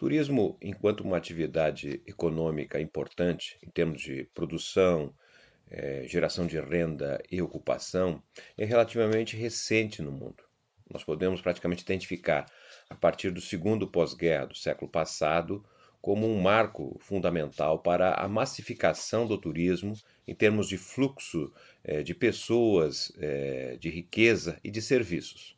Turismo, enquanto uma atividade econômica importante em termos de produção, geração de renda e ocupação, é relativamente recente no mundo. Nós podemos praticamente identificar, a partir do segundo pós-guerra do século passado, como um marco fundamental para a massificação do turismo em termos de fluxo de pessoas, de riqueza e de serviços.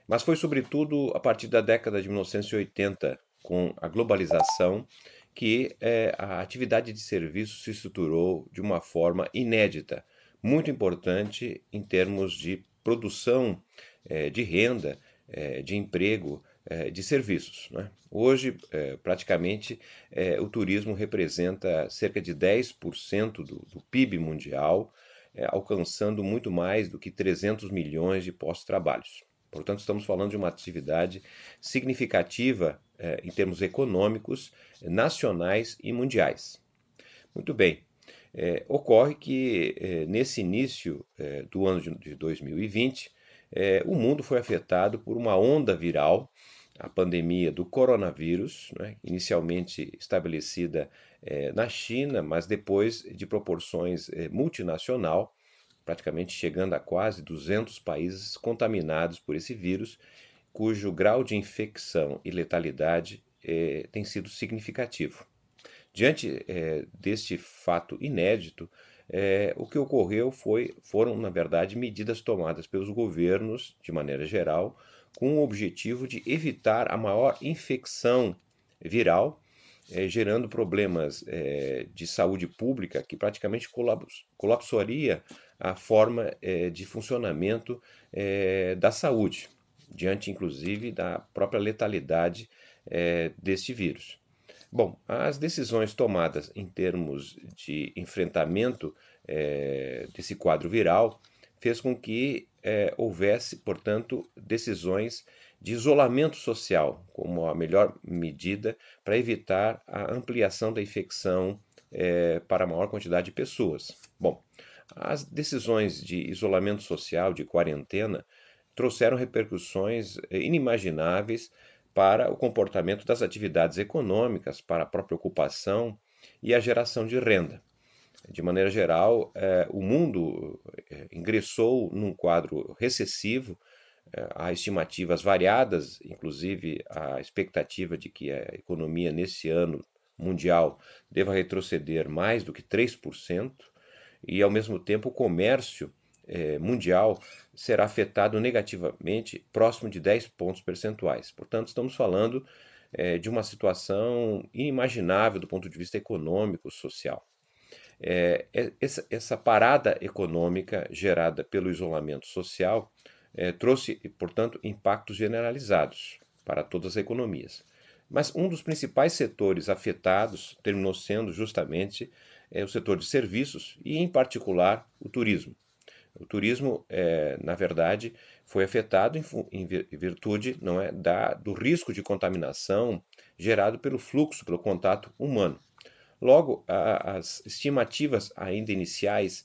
Mas foi sobretudo a partir da década de 1980, com a globalização, que a atividade de serviços se estruturou de uma forma inédita, muito importante em termos de produção de renda, de emprego, de serviços, né? Hoje, praticamente, o turismo representa cerca de 10% do PIB mundial, alcançando muito mais do que 300 milhões de postos de trabalho. Portanto, estamos falando de uma atividade significativa em termos econômicos, nacionais e mundiais. Muito bem. Ocorre que nesse início do ano de 2020, o mundo foi afetado por uma onda viral, a pandemia do coronavírus, né, inicialmente estabelecida na China, mas depois de proporções multinacional, praticamente chegando a quase 200 países contaminados por esse vírus, cujo grau de infecção e letalidade tem sido significativo. Diante deste fato inédito, o que ocorreu foram, na verdade, medidas tomadas pelos governos, de maneira geral, com o objetivo de evitar a maior infecção viral, gerando problemas de saúde pública que praticamente colapsaria a forma de funcionamento da saúde, diante inclusive da própria letalidade deste vírus. Bom, as decisões tomadas em termos de enfrentamento desse quadro viral fez com que houvesse, portanto, decisões de isolamento social como a melhor medida para evitar a ampliação da infecção para a maior quantidade de pessoas. Bom, as decisões de isolamento social, de quarentena, trouxeram repercussões inimagináveis para o comportamento das atividades econômicas, para a própria ocupação e a geração de renda. De maneira geral, o mundo ingressou num quadro recessivo. Há estimativas variadas, inclusive a expectativa de que a economia nesse ano mundial deva retroceder mais do que 3%, e ao mesmo tempo o comércio mundial será afetado negativamente, próximo de 10 pontos percentuais. Portanto, estamos falando de uma situação inimaginável do ponto de vista econômico, social. Essa parada econômica gerada pelo isolamento social trouxe, portanto, impactos generalizados para todas as economias. Mas um dos principais setores afetados terminou sendo justamente o setor de serviços e, em particular, o turismo. O turismo, na verdade, foi afetado em virtude não é, do risco de contaminação gerado pelo fluxo, pelo contato humano. Logo, as estimativas ainda iniciais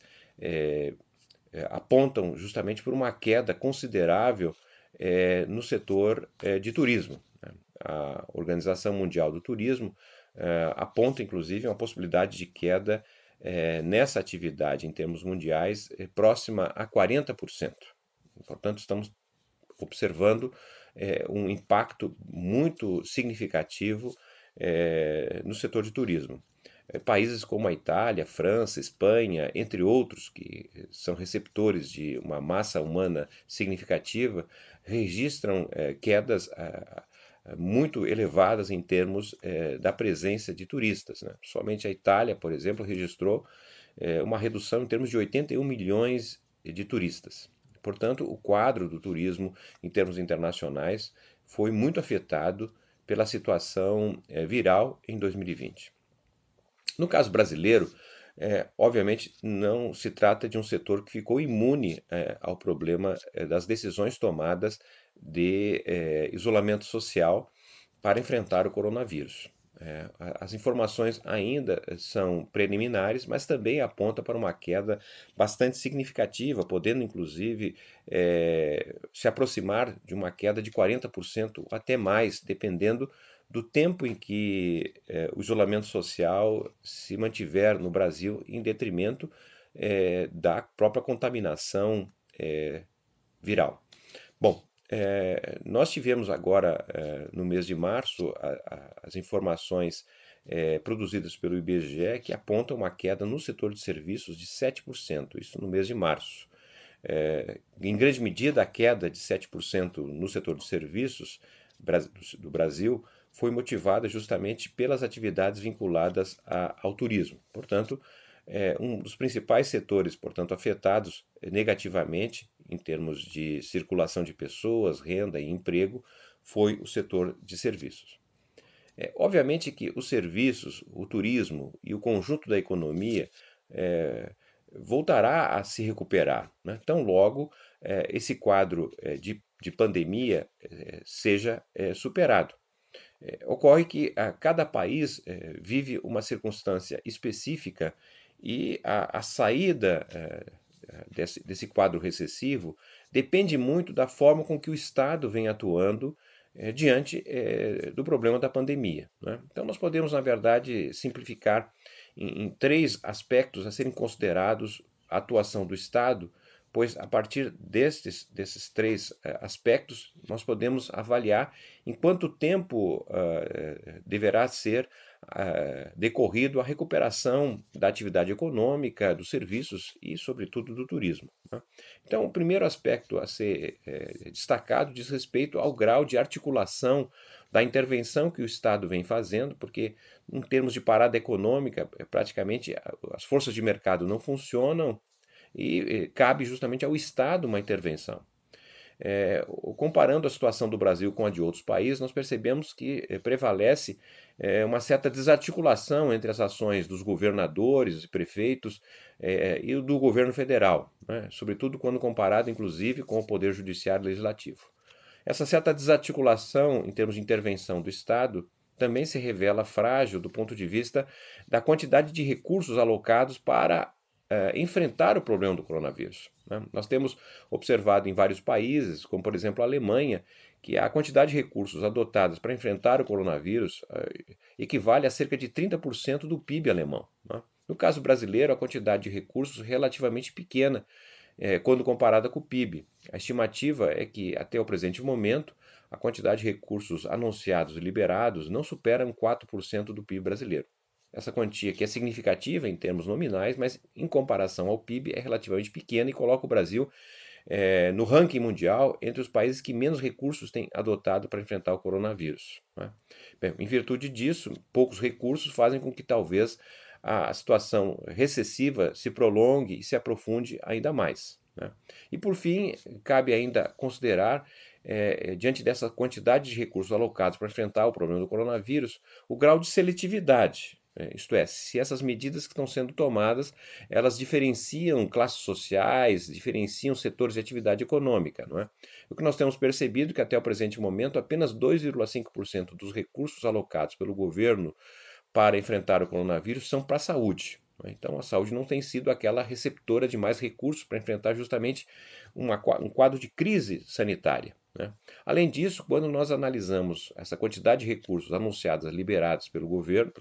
apontam justamente por uma queda considerável no setor de turismo. A Organização Mundial do Turismo aponta, inclusive, uma possibilidade de queda nessa atividade em termos mundiais próxima a 40%. Portanto, estamos observando um impacto muito significativo no setor de turismo. Países como a Itália, França, Espanha, entre outros, que são receptores de uma massa humana significativa, registram quedas muito elevadas em termos da presença de turistas, né? Somente a Itália, por exemplo, registrou uma redução em termos de 81 milhões de turistas. Portanto, o quadro do turismo em termos internacionais foi muito afetado pela situação viral em 2020. No caso brasileiro, obviamente não se trata de um setor que ficou imune ao problema das decisões tomadas de isolamento social para enfrentar o coronavírus. As informações ainda são preliminares, mas também apontam para uma queda bastante significativa, podendo inclusive se aproximar de uma queda de 40% ou até mais, dependendo do tempo em que o isolamento social se mantiver no Brasil em detrimento da própria contaminação viral. Bom, nós tivemos agora, no mês de março, as informações produzidas pelo IBGE que apontam uma queda no setor de serviços de 7%, isso no mês de março. Em grande medida, a queda de 7% no setor de serviços do Brasil foi motivada justamente pelas atividades vinculadas ao turismo. Portanto, um dos principais setores, portanto, afetados negativamente em termos de circulação de pessoas, renda e emprego, foi o setor de serviços. Obviamente que os serviços, o turismo e o conjunto da economia voltará a se recuperar, né? Tão logo esse quadro de pandemia seja superado. Ocorre que cada país vive uma circunstância específica e a saída desse quadro recessivo depende muito da forma com que o Estado vem atuando diante do problema da pandemia, né? Então, nós podemos, na verdade, simplificar em três aspectos a serem considerados a atuação do Estado, pois a partir desses três aspectos nós podemos avaliar em quanto tempo deverá ser decorrido a recuperação da atividade econômica, dos serviços e, sobretudo, do turismo, né? Então, o primeiro aspecto a ser destacado diz respeito ao grau de articulação da intervenção que o Estado vem fazendo, porque, em termos de parada econômica, praticamente as forças de mercado não funcionam e cabe justamente ao Estado uma intervenção. Comparando a situação do Brasil com a de outros países, nós percebemos que prevalece uma certa desarticulação entre as ações dos governadores e prefeitos e do governo federal, né? Sobretudo quando comparado, inclusive, com o Poder Judiciário e Legislativo. Essa certa desarticulação em termos de intervenção do Estado também se revela frágil do ponto de vista da quantidade de recursos alocados para enfrentar o problema do coronavírus, né? Nós temos observado em vários países, como por exemplo a Alemanha, que a quantidade de recursos adotados para enfrentar o coronavírus equivale a cerca de 30% do PIB alemão, né? No caso brasileiro, a quantidade de recursos é relativamente pequena quando comparada com o PIB. A estimativa é que, até o presente momento, a quantidade de recursos anunciados e liberados não supera 4% do PIB brasileiro. Essa quantia, que é significativa em termos nominais, mas em comparação ao PIB é relativamente pequena e coloca o Brasil no ranking mundial entre os países que menos recursos têm adotado para enfrentar o coronavírus, né? Bem, em virtude disso, poucos recursos fazem com que talvez a situação recessiva se prolongue e se aprofunde ainda mais, né? E por fim, cabe ainda considerar, diante dessa quantidade de recursos alocados para enfrentar o problema do coronavírus, o grau de seletividade. Isto é, se essas medidas que estão sendo tomadas, elas diferenciam classes sociais, diferenciam setores de atividade econômica, não é? O que nós temos percebido é que até o presente momento apenas 2,5% dos recursos alocados pelo governo para enfrentar o coronavírus são para a saúde. Então, a saúde não tem sido aquela receptora de mais recursos para enfrentar justamente um quadro de crise sanitária, né? Além disso, quando nós analisamos essa quantidade de recursos anunciados, liberados pelos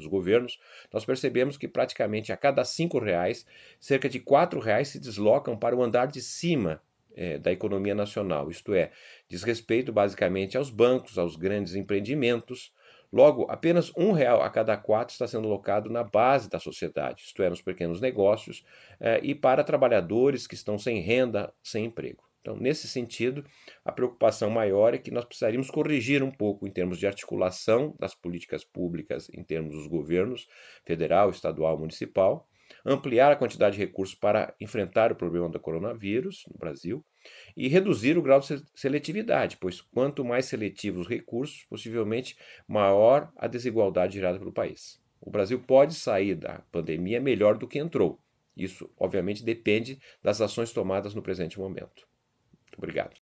governos, nós percebemos que praticamente a cada R$ 5, cerca de R$ 4 se deslocam para o andar de cima da economia nacional, isto é, diz respeito basicamente aos bancos, aos grandes empreendimentos. Logo, apenas R$ 1 a cada 4 está sendo alocado na base da sociedade, isto é, nos pequenos negócios, e para trabalhadores que estão sem renda, sem emprego. Então, nesse sentido, a preocupação maior é que nós precisaríamos corrigir um pouco em termos de articulação das políticas públicas, em termos dos governos federal, estadual, municipal, ampliar a quantidade de recursos para enfrentar o problema do coronavírus no Brasil e reduzir o grau de seletividade, pois quanto mais seletivos os recursos, possivelmente maior a desigualdade gerada pelo país. O Brasil pode sair da pandemia melhor do que entrou. Isso, obviamente, depende das ações tomadas no presente momento. Muito obrigado.